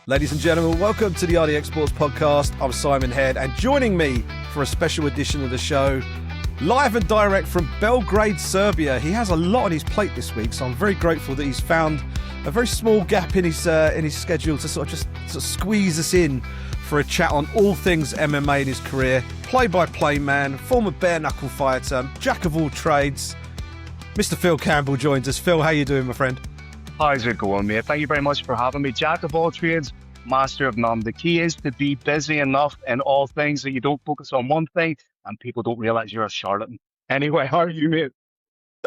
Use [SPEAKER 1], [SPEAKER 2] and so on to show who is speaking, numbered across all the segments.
[SPEAKER 1] Ladies and gentlemen, welcome to the RDX Sports Podcast. I'm Simon Head, and joining me for a special edition of the show, live and direct from Belgrade, Serbia. He has a lot on his plate this week, so I'm very grateful that he's found a very small gap in his schedule to sort of squeeze us in for a chat on all things MMA in his career. Play-by-play man, former bare-knuckle fighter, jack of all trades. Mr. Phil Campbell joins us. Phil, how you doing, my friend?
[SPEAKER 2] How's it going, mate? Thank you very much for having me. Jack of all trades, master of none. The key is to be busy enough in all things that you don't focus on one thing and people don't realize you're a charlatan. Anyway, how are you, mate?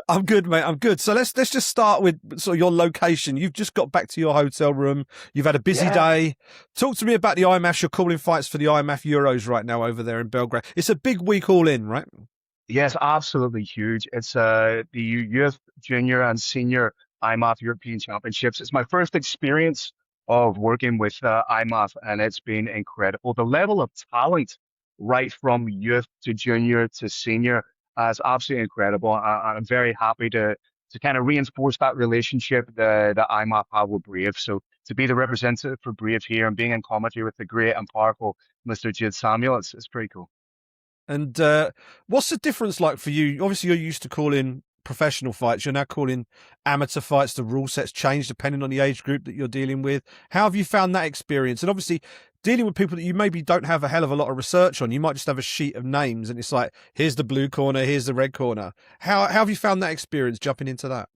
[SPEAKER 1] I'm good, mate. I'm good. So let's just start with sort of your location. You've just got back to your hotel room. You've had a busy day. Talk to me about the IMMAF. You're calling fights for the IMMAF Euros right now over there in Belgrade. It's a big week all in, right?
[SPEAKER 2] Yes, absolutely huge. It's the youth, junior, and senior IMMAF European Championships. It's my first experience of working with IMMAF, and it's been incredible. The level of talent, right from youth to junior to senior, is absolutely incredible. I'm very happy to kind of reinforce that relationship that IMMAF have with Brave. So to be the representative for Brave here and being in commentary with the great and powerful Mr. Jude Samuel, it's pretty cool.
[SPEAKER 1] And what's the difference like for you? Obviously, you're used to calling professional fights. You're now calling amateur fights. The rule sets change depending on the age group that you're dealing with. How have you found that experience? And obviously, dealing with people that you maybe don't have a hell of a lot of research on. You might just have a sheet of names, and it's like, here's the blue corner, here's the red corner. How have you found that experience jumping into that?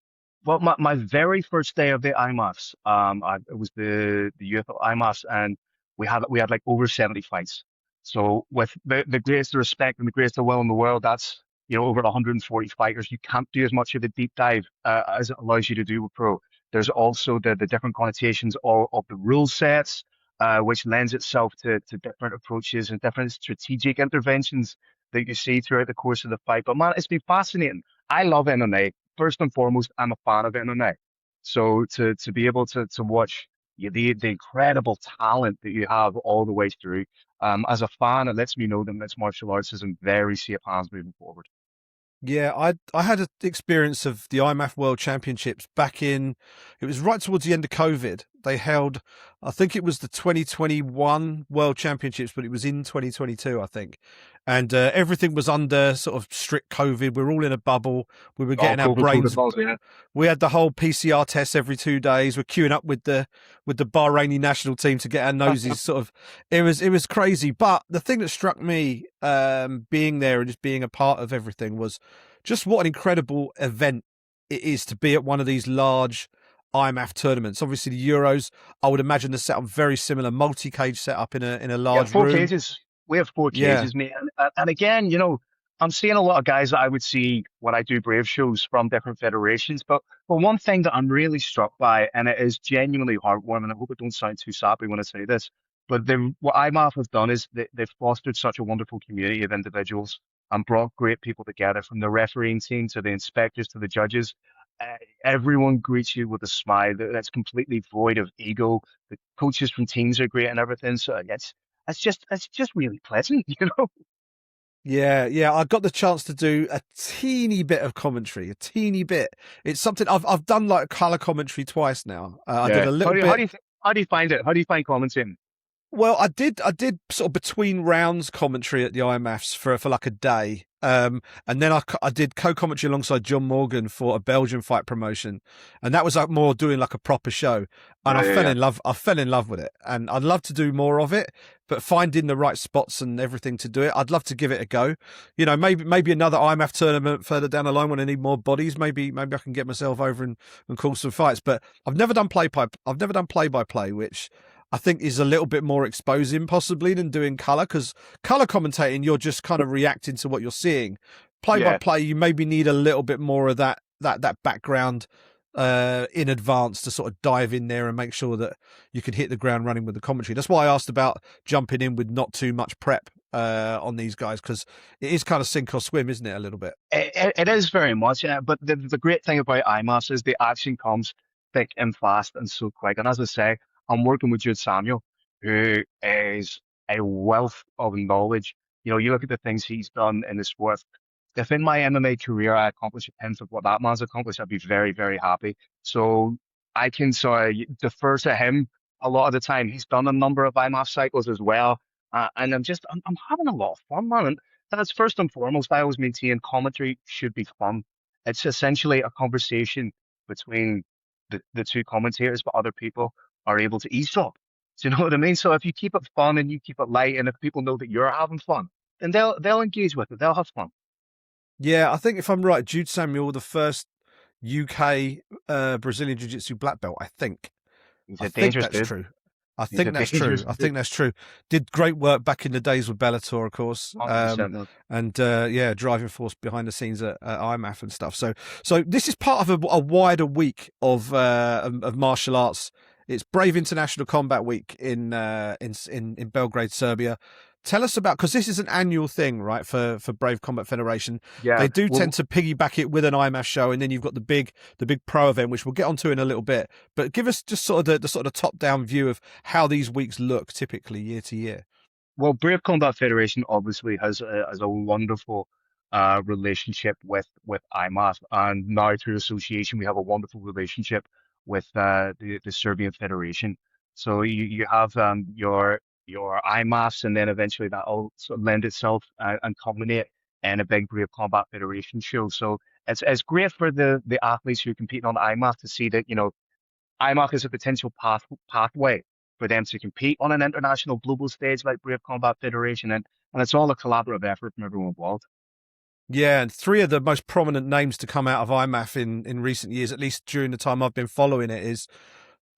[SPEAKER 2] Well, my very first day of the IMMAFs, it was the youth IMMAFs, and we had like over 70 fights. So with the greatest respect and the greatest will in the world, that's over 140 fighters. You can't do as much of the deep dive as it allows you to do with pro. There's also the different connotations of the rule sets, which lends itself to different approaches and different strategic interventions that you see throughout the course of the fight. But man, it's been fascinating. I love MMA. First and foremost, I'm a fan of MMA. So to be able to watch the incredible talent that you have all the way through, as a fan, it lets me know that mixed martial arts is in very safe hands moving forward.
[SPEAKER 1] Yeah, I had an experience of the IMMAF World Championships back in, it was right towards the end of COVID. They held, I think it was the 2021 World Championships, but it was in 2022, I think. And everything was under sort of strict COVID. We were all in a bubble. We were getting our brains.
[SPEAKER 2] Yeah.
[SPEAKER 1] We had the whole PCR tests every 2 days. We're queuing up with the Bahraini national team to get our noses sort of. It was crazy. But the thing that struck me, being there and just being a part of everything, was just what an incredible event it is to be at one of these large IMMAF tournaments. Obviously, the Euros, I would imagine the setup very similar, multi-cage setup in a large
[SPEAKER 2] four
[SPEAKER 1] room.
[SPEAKER 2] Cages. We have 4 cages, mate. And again, I'm seeing a lot of guys that I would see when I do Brave shows from different federations. But one thing that I'm really struck by, and it is genuinely heartwarming, I hope it don't sound too sappy when I say this, but what IMMAF have done is they've fostered such a wonderful community of individuals and brought great people together, from the refereeing team to the inspectors to the judges. Everyone greets you with a smile that's completely void of ego. The coaches from teams are great and everything. So it's just really pleasant,
[SPEAKER 1] Yeah. I got the chance to do a teeny bit of commentary, a teeny bit. It's something I've done, like color commentary twice now. I did a little bit.
[SPEAKER 2] How do you find it? How do you find commentating?
[SPEAKER 1] Well, I did sort of between rounds commentary at the IMMAFs for like a day. And then I did co-commentary alongside John Morgan for a Belgian fight promotion, and that was like more doing like a proper show. And I fell in love with it, and I'd love to do more of it, but finding the right spots and everything to do it, I'd love to give it a go. Maybe another IMMAF tournament further down the line when I need more bodies. Maybe I can get myself over and call some fights. But I've never done play by play, which I think is a little bit more exposing possibly than doing colour, because colour commentating, you're just kind of reacting to what you're seeing. Play by play, you maybe need a little bit more of that background in advance to sort of dive in there and make sure that you can hit the ground running with the commentary. That's why I asked about jumping in with not too much prep on these guys, because it is kind of sink or swim, isn't it, a little bit?
[SPEAKER 2] It is very much, but the great thing about IMMAF is the action comes thick and fast and so quick. And as I say, I'm working with Jude Samuel, who is a wealth of knowledge. You look at the things he's done in the sport. If in my MMA career I accomplish a tenth of what that man's accomplished, I'd be very, very happy. So I can sort of defer to him a lot of the time. He's done a number of IMMAF cycles as well. And I'm having a lot of fun, man. And that's first and foremost, I always maintain commentary should be fun. It's essentially a conversation between the two commentators, but other people are able to eavesdrop. Do you know what I mean? So if you keep it fun and you keep it light, and if people know that you're having fun, then they'll engage with it. They'll have fun.
[SPEAKER 1] Yeah, I think if I'm right, Jude Samuel, the first UK Brazilian Jiu-Jitsu black belt, I think.
[SPEAKER 2] He's
[SPEAKER 1] I
[SPEAKER 2] a
[SPEAKER 1] think
[SPEAKER 2] dangerous
[SPEAKER 1] that's
[SPEAKER 2] dude.
[SPEAKER 1] true. I
[SPEAKER 2] He's a
[SPEAKER 1] think that's true.
[SPEAKER 2] dangerous
[SPEAKER 1] I
[SPEAKER 2] dude.
[SPEAKER 1] think that's true. Did great work back in the days with Bellator, of course.
[SPEAKER 2] 100%. No.
[SPEAKER 1] And yeah, driving force behind the scenes at IMMAF and stuff. So this is part of a wider week of martial arts. It's Brave International Combat Week in Belgrade, Serbia. Tell us about, because this is an annual thing, right? For Brave Combat Federation,
[SPEAKER 2] Yeah.
[SPEAKER 1] they do
[SPEAKER 2] Well,
[SPEAKER 1] tend to piggyback it with an IMMAF show, and then you've got the big pro event, which we'll get onto in a little bit. But give us just sort of the sort of top down view of how these weeks look typically year to year.
[SPEAKER 2] well, Brave Combat Federation obviously has a wonderful relationship with IMMAF, and now through association we have a wonderful relationship with the Serbian Federation. So you have your IMMAFs, and then eventually that all sort of lend itself and culminate in a big Brave Combat Federation show. So it's great for the athletes who are competing on the IMMAF to see that, IMAF is a potential pathway for them to compete on an international global stage like Brave Combat Federation, and it's all a collaborative effort from everyone involved.
[SPEAKER 1] Yeah, and three of the most prominent names to come out of IMMAF in recent years, at least during the time I've been following it, is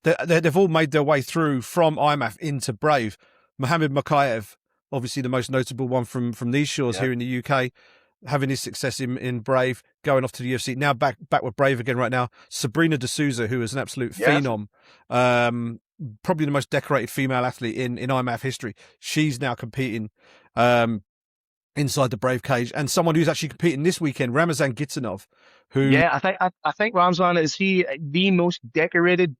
[SPEAKER 1] they've all made their way through from IMMAF into Brave. Mohammed Makayev, obviously the most notable one from these shores
[SPEAKER 2] Yeah.
[SPEAKER 1] here in the UK, having his success in Brave, going off to the UFC, now back with Brave again right now. Sabrina D'Souza, who is an absolute
[SPEAKER 2] Yes.
[SPEAKER 1] phenom, probably the most decorated female athlete in IMMAF history. She's now competing inside the Brave cage, and someone who's actually competing this weekend, Ramazan Gitanov, who
[SPEAKER 2] Yeah, I think Ramzan, is he the most decorated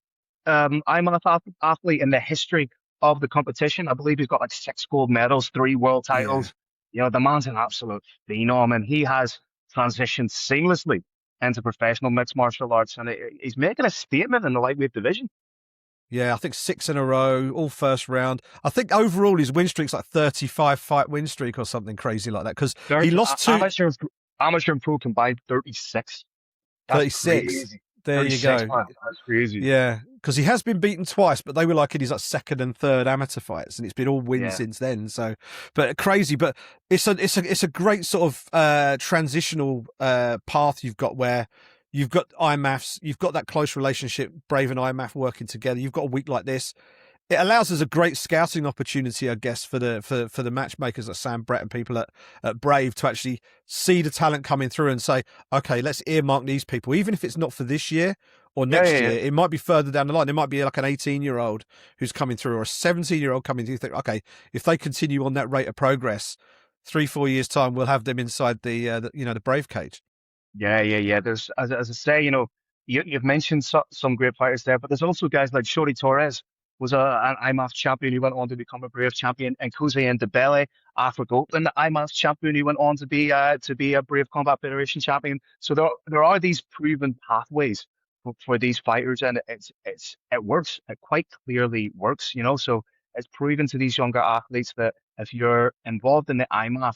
[SPEAKER 2] IMAF athlete in the history of the competition? I believe he's got like 6 gold medals, 3 world
[SPEAKER 1] yeah.
[SPEAKER 2] titles. The man's an absolute phenom, and he has transitioned seamlessly into professional mixed martial arts, and he's making a statement in the lightweight division.
[SPEAKER 1] Yeah, I think 6 in a row, all first round. I think overall his win streak's like 35 fight win streak or something crazy like that, because he lost two.
[SPEAKER 2] Amateur and pro combined 36. That's
[SPEAKER 1] 36.
[SPEAKER 2] crazy.
[SPEAKER 1] There you
[SPEAKER 2] 36,
[SPEAKER 1] go.
[SPEAKER 2] man. That's crazy.
[SPEAKER 1] Yeah, because he has been beaten twice, but they were like in his like second and third amateur fights, and it's been all wins
[SPEAKER 2] Yeah.
[SPEAKER 1] since then. So, but crazy. But it's a great sort of transitional path you've got, where you've got IMMAFs, you've got that close relationship, Brave and IMMAF working together. You've got a week like this. It allows us a great scouting opportunity, I guess, for the matchmakers like Sam Brett and people at Brave to actually see the talent coming through and say, okay, let's earmark these people, even if it's not for this year or next year. It might be further down the line. It might be like an 18-year-old who's coming through, or a 17-year-old coming through. You think, okay, if they continue on that rate of progress, 3-4 years time, we'll have them inside the Brave cage.
[SPEAKER 2] Yeah. There's, as I say, you've mentioned some great fighters there, but there's also guys like Shori Torres, was an IMMAF champion who went on to become a Brave champion, and Kuze Ndebele, Africa Open IMMAF champion who went on to be a Brave Combat Federation champion. So there are these proven pathways for these fighters, and it works. It quite clearly works, So it's proven to these younger athletes that if you're involved in the IMMAF,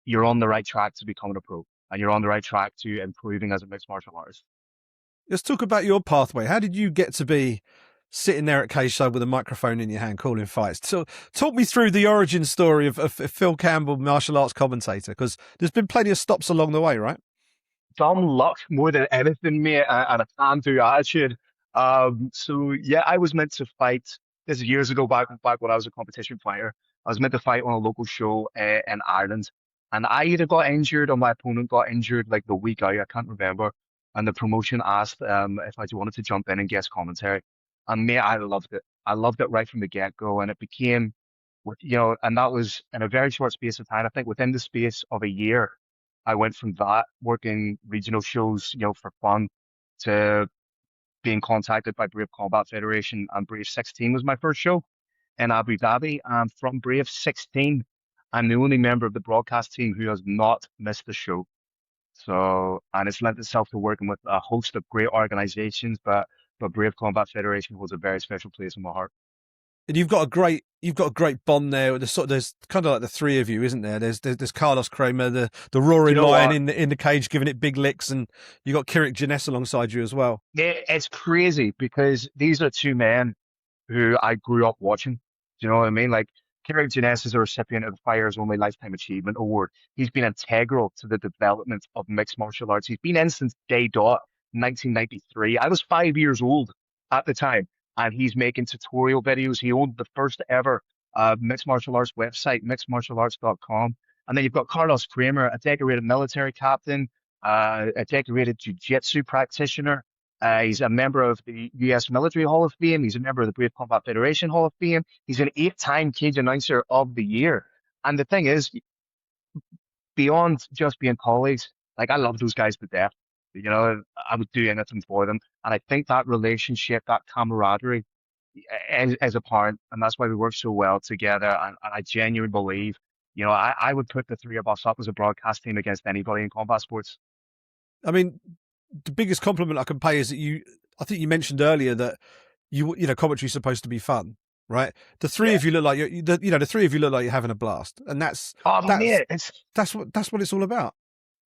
[SPEAKER 2] you're on the right track to becoming a pro, and you're on the right track to improving as a mixed martial artist.
[SPEAKER 1] Let's talk about your pathway. How did you get to be sitting there at cage side with a microphone in your hand calling fights? So talk me through the origin story of Phil Campbell, martial arts commentator, because there's been plenty of stops along the way, right?
[SPEAKER 2] Dumb luck more than anything, mate, and a can-do attitude. So yeah, I was meant to fight. This is years ago, back when I was a competition fighter. I was meant to fight on a local show in Ireland, and I either got injured or my opponent got injured like the week out. I can't remember. And the promotion asked if I wanted to jump in and guest commentary, and mate, I loved it. I loved it right from the get-go, and it became, and that was in a very short space of time. I think within the space of a year, I went from that working regional shows, for fun, to being contacted by Brave Combat Federation, and Brave 16 was my first show in Abu Dhabi. And from Brave 16, I'm the only member of the broadcast team who has not missed the show. So, and it's lent itself to working with a host of great organizations, but Brave Combat Federation holds a very special place in my heart.
[SPEAKER 1] And you've got a great bond there. There's kind of like the three of you, isn't there? There's Carlos Kramer, the
[SPEAKER 2] Do you
[SPEAKER 1] roaring
[SPEAKER 2] know
[SPEAKER 1] lion
[SPEAKER 2] what?
[SPEAKER 1] in the cage, giving it big licks, and you got Kirik Jeunesse alongside you as well.
[SPEAKER 2] It's crazy because these are two men who I grew up watching. Do you know what I mean? Like, Kerry Jeunesse is a recipient of the Fire's Only Lifetime Achievement Award. He's been integral to the development of mixed martial arts. He's been in since day dot, 1993. I was 5 years old at the time, and he's making tutorial videos. He owned the first ever mixed martial arts website, mixedmartialarts.com. And then you've got Carlos Kramer, a decorated military captain, a decorated jiu-jitsu practitioner. He's a member of the U.S. Military Hall of Fame. He's a member of the Brave Combat Federation Hall of Fame. He's an 8-time cage announcer of the year. And the thing is, beyond just being colleagues, like, I love those guys to death. You know, I would do anything for them. And I think that relationship, that camaraderie is apparent. And that's why we work so well together. And I genuinely believe, I would put the three of us up as a broadcast team against anybody in combat sports.
[SPEAKER 1] I mean, the biggest compliment I can pay is that I think you mentioned earlier that commentary is supposed to be fun, right? The three
[SPEAKER 2] Yeah.
[SPEAKER 1] of you look like the three of you look like you're having a blast, and
[SPEAKER 2] Oh,
[SPEAKER 1] that's
[SPEAKER 2] mate,
[SPEAKER 1] that's what it's all about.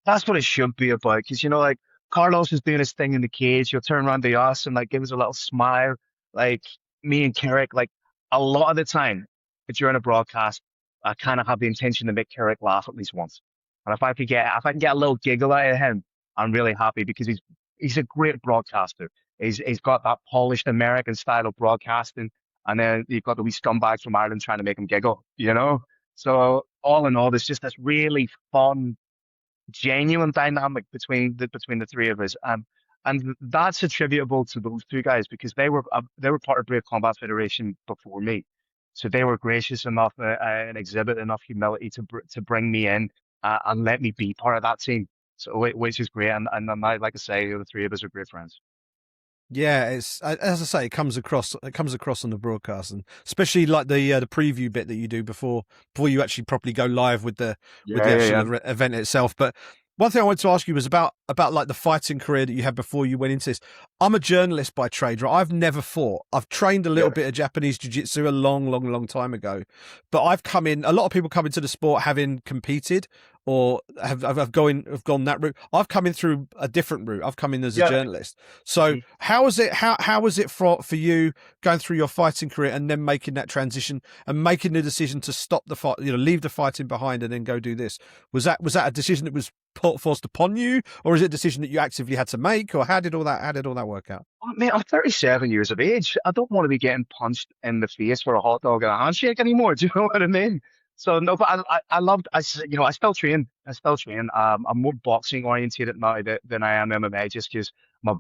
[SPEAKER 2] that's what it should be about. Because, like, Carlos is doing his thing in the cage. He'll turn around to us and, like, give us a little smile. Like, me and Carrick, like, a lot of the time during a broadcast, I kind of have the intention to make Carrick laugh at least once. And if I can get a little giggle out of him, I'm really happy because he's a great broadcaster. He's got that polished American style of broadcasting, and then you've got the wee scumbags from Ireland trying to make him giggle. So all in all, there's just this really fun, genuine dynamic between the three of us, and that's attributable to those two guys because they were part of Brave Combat Federation before me, so they were gracious enough and exhibit enough humility to bring me in and let me be part of that team. So which is great, and like I say, the three of us are great friends.
[SPEAKER 1] Yeah, it's as I say, it comes across on the broadcast, and especially like the preview bit that you do before you actually properly go live with the
[SPEAKER 2] Yeah, yeah,
[SPEAKER 1] actual
[SPEAKER 2] yeah.
[SPEAKER 1] event itself. But one thing I wanted to ask you was about like the fighting career that you had before you went into this. I'm a journalist by trade, right? I've never fought. I've trained a little
[SPEAKER 2] Yeah.
[SPEAKER 1] bit of Japanese jiu-jitsu a long time ago, but I've come in. A lot of people come into the sport having competed or have gone that route. I've come in through a different route. I've come in as a
[SPEAKER 2] Yeah.
[SPEAKER 1] journalist. So how was it? How was it for you going through your fighting career and then making that transition and making the decision to stop the fight, leave the fighting behind and then go do this? Was that a decision that was forced upon you, or is it a decision that you actively had to make, or how did all that work out?
[SPEAKER 2] Oh, mate, I'm 37 years of age. I don't want to be getting punched in the face for a hot dog and a handshake anymore. Do you know what I mean? So no, but I loved, I still train. I still train. I'm more boxing oriented now than I am MMA, just because I've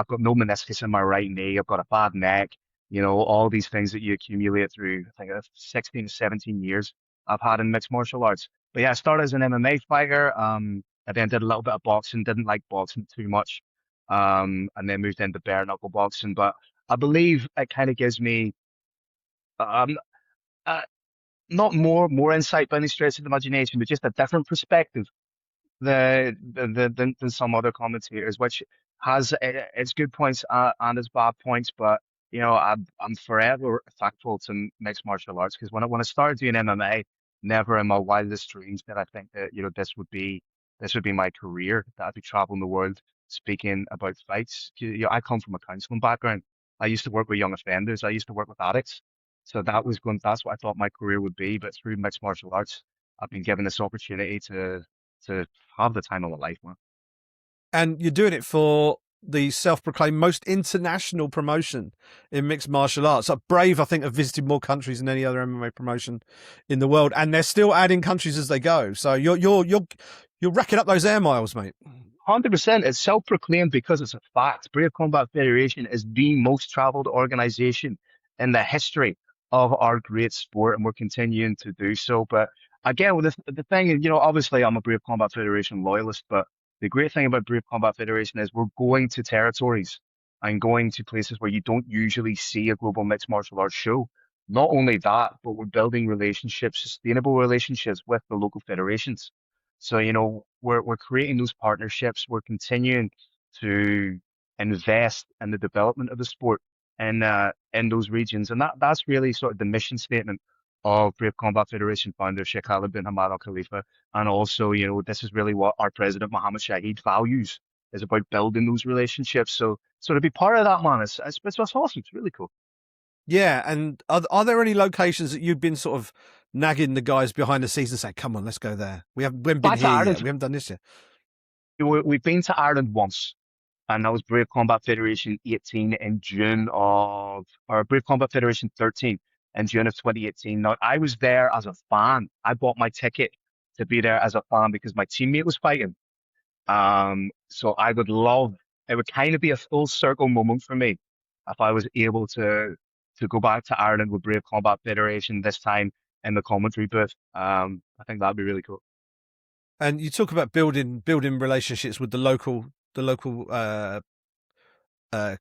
[SPEAKER 2] got no meniscus in my right knee. I've got a bad neck. All these things that you accumulate through, I think, 16 to 17 years I've had in mixed martial arts. But yeah, I started as an MMA fighter. I then did a little bit of boxing. Didn't like boxing too much. And then moved into bare knuckle boxing. But I believe it kind of gives me um, uh, not more insight by any stretch of the imagination, but just a different perspective than some other commentators, which has its good points and its bad points. But I'm forever thankful to mixed martial arts because when I started doing MMA, never in my wildest dreams did I think that this would be my career, that I'd be traveling the world speaking about fights. I come from a counseling background. I used to work with young offenders. I used to work with addicts. So that's what I thought my career would be. But through mixed martial arts, I've been given this opportunity to have the time of my life, man.
[SPEAKER 1] And you're doing it for the self-proclaimed most international promotion in mixed martial arts. Like Brave, I think, have visited more countries than any other MMA promotion in the world, and they're still adding countries as they go. So you're racking up those air miles, mate.
[SPEAKER 2] 100%. It's self-proclaimed because it's a fact. Brave Combat Federation is the most traveled organization in the history of our great sport, and we're continuing to do so. But again, with the thing is, obviously I'm a Brave Combat Federation loyalist, but the great thing about Brave Combat Federation is we're going to territories and going to places where you don't usually see a global mixed martial arts show. Not only that, but we're building relationships, sustainable relationships with the local federations. So, we're creating those partnerships. We're continuing to invest in the development of the sport in in those regions. And that's really sort of the mission statement of Brave Combat Federation founder Sheikh Khalid bin Hamad Al Khalifa. And also, this is really what our president Mohammed Shahid values, is about building those relationships. So to be part of that, man, it's awesome. It's really cool.
[SPEAKER 1] Yeah, and are there any locations that you've been sort of nagging the guys behind the scenes and say, "Come on, let's go there"? We haven't been
[SPEAKER 2] Back to
[SPEAKER 1] here yet.
[SPEAKER 2] Ireland.
[SPEAKER 1] We haven't done this yet.
[SPEAKER 2] We've been to Ireland once, and that was Brave Combat Federation 18 in June of, or Brave Combat Federation 13 in June of 2018. Now, I was there as a fan. I bought my ticket to be there as a fan because my teammate was fighting. So I would love, it would kind of be a full circle moment for me if I was able to go back to Ireland with Brave Combat Federation, this time in the commentary booth. I think that'd be really cool.
[SPEAKER 1] And you talk about building relationships with the local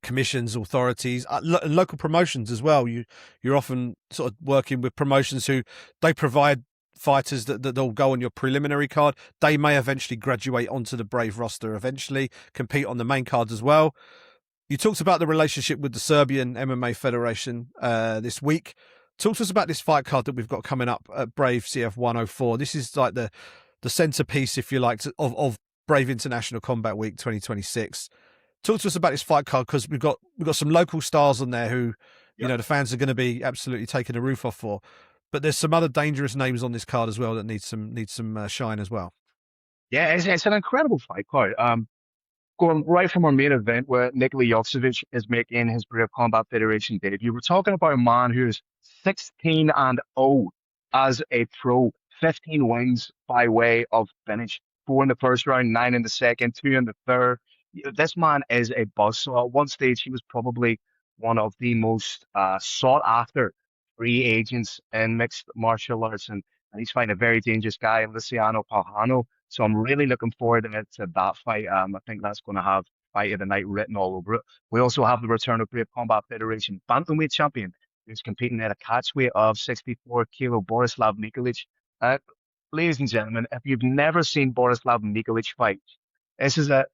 [SPEAKER 1] commissions, authorities, local promotions as well. You're often sort of working with promotions who they provide fighters that'll go on your preliminary card. They may eventually graduate onto the Brave roster, eventually compete on the main card as well. You talked about the relationship with the Serbian MMA Federation this week. Talk to us about this fight card that we've got coming up at Brave CF 104. This is like the centerpiece, if you like, of Brave International Combat Week 2026. Talk to us about this fight card, because we've got some local stars on there who, the fans are going to be absolutely taking the roof off for. But there's some other dangerous names on this card as well that need some shine as well.
[SPEAKER 2] Yeah, it's an incredible fight card. Going right from our main event where Nikola Joksevich is making his Brave Combat Federation debut. We're talking about a man who's 16-0 as a pro, 15 wins by way of finish, 4 in the first round, 9 in the second, 2 in the third. This man is a buzz. So at one stage, he was probably one of the most sought after free agents in mixed martial arts. And he's fighting a very dangerous guy, Luciano Palhano. So I'm really looking forward to that fight. I think that's going to have fight of the night written all over it. We also have the return of Brave Combat Federation bantamweight champion, who's competing at a catchweight of 64 kilo, Borislav Nikolic. Ladies and gentlemen, if you've never seen Borislav Nikolic fight, this is a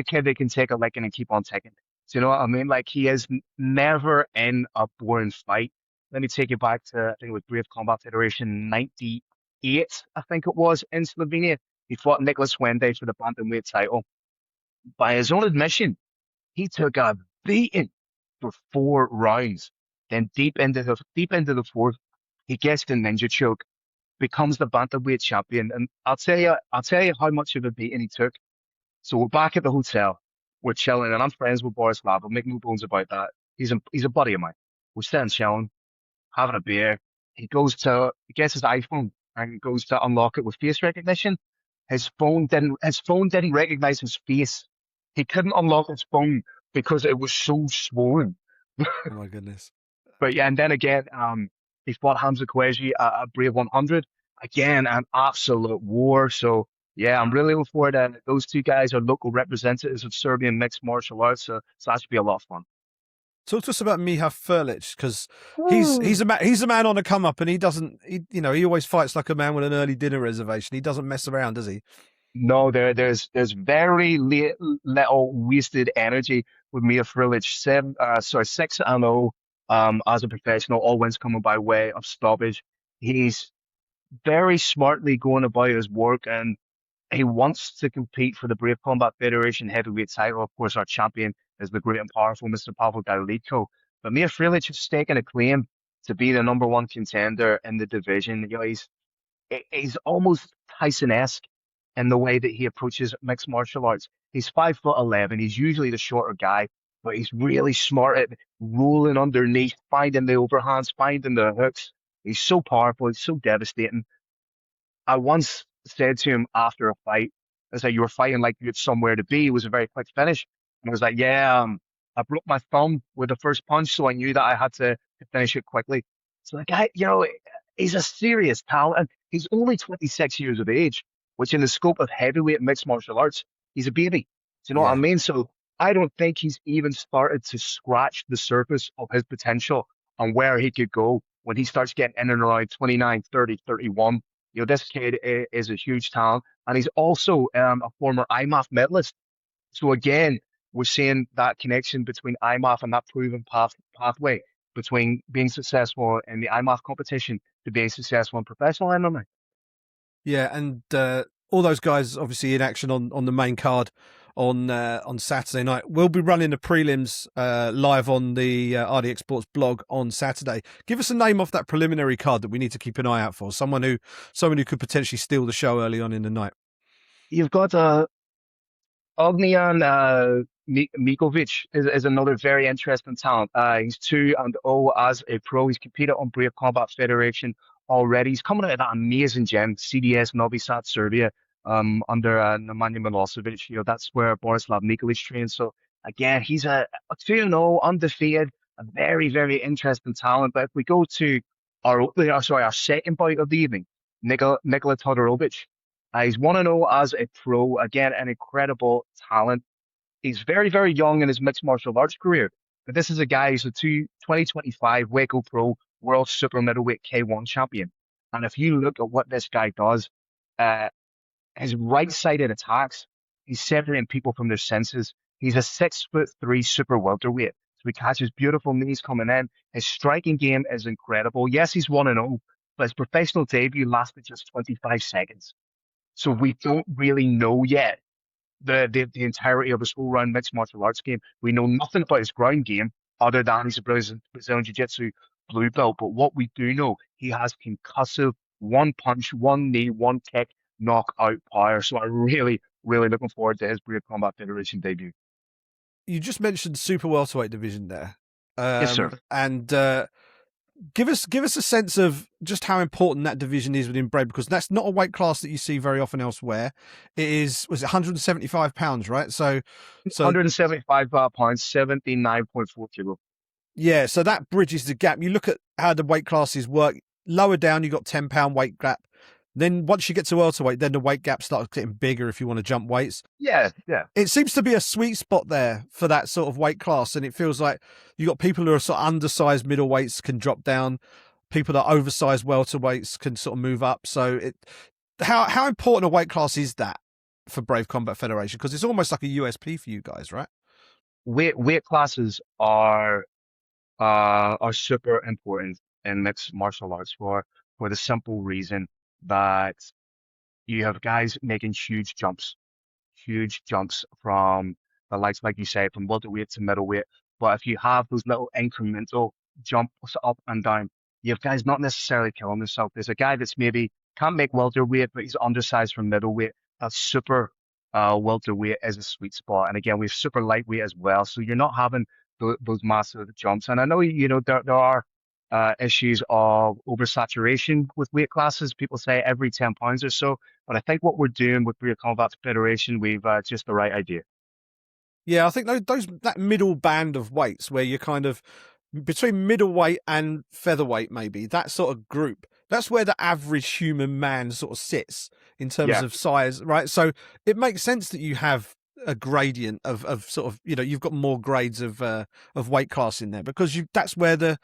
[SPEAKER 2] kid that can take a licking and keep on taking. Do you know what I mean? Like, he is never in a boring fight. Let me take you back to, I think it was Brave Combat Federation 98, I think it was, in Slovenia. He fought Nicholas Wende for the bantamweight title. By his own admission, he took a beating for 4 rounds. Then deep into the fourth, he gets the ninja choke, becomes the bantamweight champion. And I'll tell you how much of a beating he took. So we're back at the hotel, we're chilling, and I'm friends with Borislav. I'll make no bones about that. He's a buddy of mine. We're sitting chilling, having a beer. He gets his iPhone and goes to unlock it with face recognition. His phone didn't recognize his face. He couldn't unlock his phone because it was so swollen.
[SPEAKER 1] Oh my goodness.
[SPEAKER 2] But yeah, and then again, he fought Hamza Kweji at Brave 100. Again, an absolute war. So yeah, I'm really looking forward to it. Those two guys are local representatives of Serbian mixed martial arts, so that should be a lot of fun.
[SPEAKER 1] Talk to us about Miha Frlic, because he's a man on a come up, and he always fights like a man with an early dinner reservation. He doesn't mess around, does he?
[SPEAKER 2] No, there's very little wasted energy with Miha Frlic. 6-0 as a professional, all wins coming by way of stoppage. He's very smartly going about his work, and he wants to compete for the Brave Combat Federation heavyweight title. Of course, our champion is the great and powerful Mr. Pavel Galitko. But Miha Frlic has taken a claim to be the #1 contender in the division. He's almost Tyson-esque in the way that he approaches mixed martial arts. He's 5'11". He's usually the shorter guy, but he's really smart at rolling underneath, finding the overhands, finding the hooks. He's so powerful. He's so devastating. I once said to him after a fight, I said, "You were fighting like you had somewhere to be." It was a very quick finish. And I was like, "Yeah, I broke my thumb with the first punch, so I knew that I had to finish it quickly." So the guy, he's a serious talent. And he's only 26 years of age, which in the scope of heavyweight mixed martial arts, he's a baby. Do you know what I mean? So I don't think he's even started to scratch the surface of his potential and where he could go when he starts getting in and around 29, 30, 31. This kid is a huge talent, and he's also a former IMMAF medalist. So again, we're seeing that connection between IMMAF and that proven pathway between being successful in the IMMAF competition to being successful in professional MMA.
[SPEAKER 1] Yeah, and all those guys obviously in action on the main card on Saturday night. We'll be running the prelims live on the RDX Sports blog on Saturday. Give us a name off that preliminary card that we need to keep an eye out for. Someone who could potentially steal the show early on in the night.
[SPEAKER 2] You've got Ognian Mikovic is another very interesting talent. He's 2-0 as a pro. He's competed on Brave Combat Federation already. He's coming out of that amazing gym, CDS Novi Sad, Serbia, under Nemanja Milosevic. That's where Borislav Nikolic trains. So again, he's a 2-0 undefeated, a very, very interesting talent. But if we go to our second bout of the evening, Nikola Todorovic. He's 1-0 as a pro. Again, an incredible talent. He's very, very young in his mixed martial arts career. But this is a guy who's a 2025 Waco Pro World Super Middleweight K1 champion. And if you look at what this guy does, uh, his right-sided attacks, he's separating people from their senses. He's a 6'3" super welterweight. So he catches beautiful knees coming in. His striking game is incredible. Yes, he's 1-0, but his professional debut lasted just 25 seconds. So we don't really know yet the entirety of his all-round mixed martial arts game. We know nothing about his ground game other than he's a Brazilian Jiu-Jitsu blue belt. But what we do know, he has concussive one punch, one knee, one kick, knockout power. So I'm really, really looking forward to his Brave Combat Federation debut.
[SPEAKER 1] You just mentioned super welterweight division there,
[SPEAKER 2] Yes, sir.
[SPEAKER 1] and give us a sense of just how important that division is within Brave, because that's not a weight class that you see very often elsewhere. Was it 175 pounds, right? So
[SPEAKER 2] 175 pounds, 79.4 kilo.
[SPEAKER 1] Yeah, so that bridges the gap. You look at how the weight classes work. Lower down, you got £10 weight gap. Then once you get to welterweight, then the weight gap starts getting bigger if you want to jump weights.
[SPEAKER 2] Yeah, yeah.
[SPEAKER 1] It seems to be a sweet spot there for that sort of weight class, and it feels like you got people who are sort of undersized middleweights can drop down, people that are oversized welterweights can sort of move up. So how important a weight class is that for Brave Combat Federation? Because it's almost like a USP for you guys, right?
[SPEAKER 2] Weight classes are super important in mixed martial arts for the simple reason that you have guys making huge jumps from the likes, like you say, from welterweight to middleweight. But if you have those little incremental jumps up and down, you have guys not necessarily killing themselves. There's a guy that's maybe can't make welterweight, but he's undersized from middleweight. That's super welterweight is a sweet spot. And again, we have super lightweight as well. So you're not having those massive jumps. And I know, there are issues of oversaturation with weight classes. People say every 10 pounds or so. But I think what we're doing with Brave Combat Federation, we've just the right idea.
[SPEAKER 1] Yeah, I think that middle band of weights where you're kind of between middleweight and featherweight, maybe that sort of group. That's where the average human man sort of sits in terms of size, right? So it makes sense that you have a gradient of sort of, you've got more grades of weight class in there because that's where the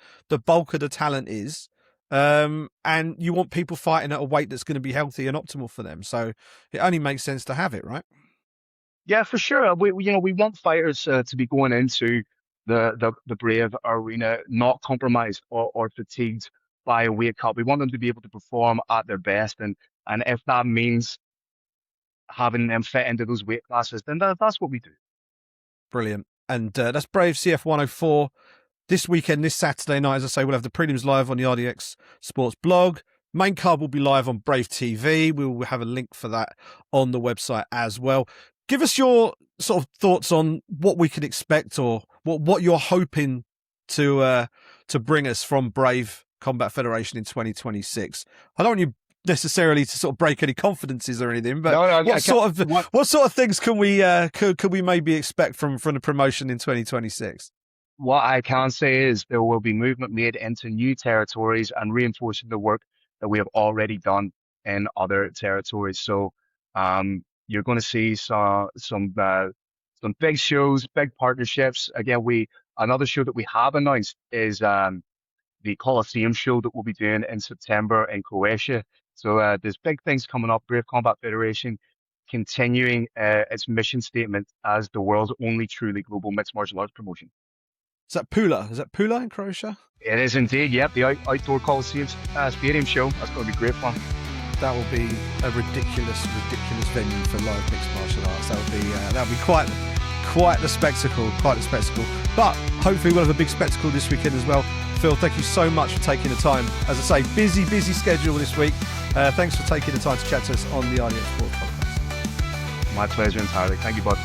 [SPEAKER 1] bulk of the talent is. And you want people fighting at a weight that's going to be healthy and optimal for them. So it only makes sense to have it, right?
[SPEAKER 2] Yeah, for sure. We want fighters to be going into the Brave arena not compromised or fatigued by a weight cut. We want them to be able to perform at their best, and if that means having them fit into those weight classes, then that's what we do.
[SPEAKER 1] Brilliant. And that's Brave CF 104. This weekend, this Saturday night, as I say, we'll have the prelims live on the RDX Sports blog. Main card will be live on Brave TV. We will have a link for that on the website as well. Give us your sort of thoughts on what we can expect or what you're hoping to bring us from Brave Combat Federation in 2026. I don't want you necessarily to sort of break any confidences or anything, but what sort of things can we could we maybe expect from the promotion in 2026?
[SPEAKER 2] What I can say is there will be movement made into new territories and reinforcing the work that we have already done in other territories. So you're going to see some big shows, big partnerships. Again, another show that we have announced is the Coliseum show that we'll be doing in September in Croatia. So there's big things coming up. Brave Combat Federation continuing its mission statement as the world's only truly global mixed martial arts promotion.
[SPEAKER 1] Is that Pula? Is that Pula in Croatia?
[SPEAKER 2] It is indeed. Yep, the outdoor Coliseum Stadium show. That's going to be great fun.
[SPEAKER 1] That will be a ridiculous venue for live mixed martial arts. That would be quite the spectacle. But hopefully we'll have a big spectacle this weekend as well. Phil, thank you so much for taking the time. As I say, busy schedule this week. Thanks for taking the time to chat to us on the IMMAF Sport podcast.
[SPEAKER 2] My pleasure entirely. Thank you, bud.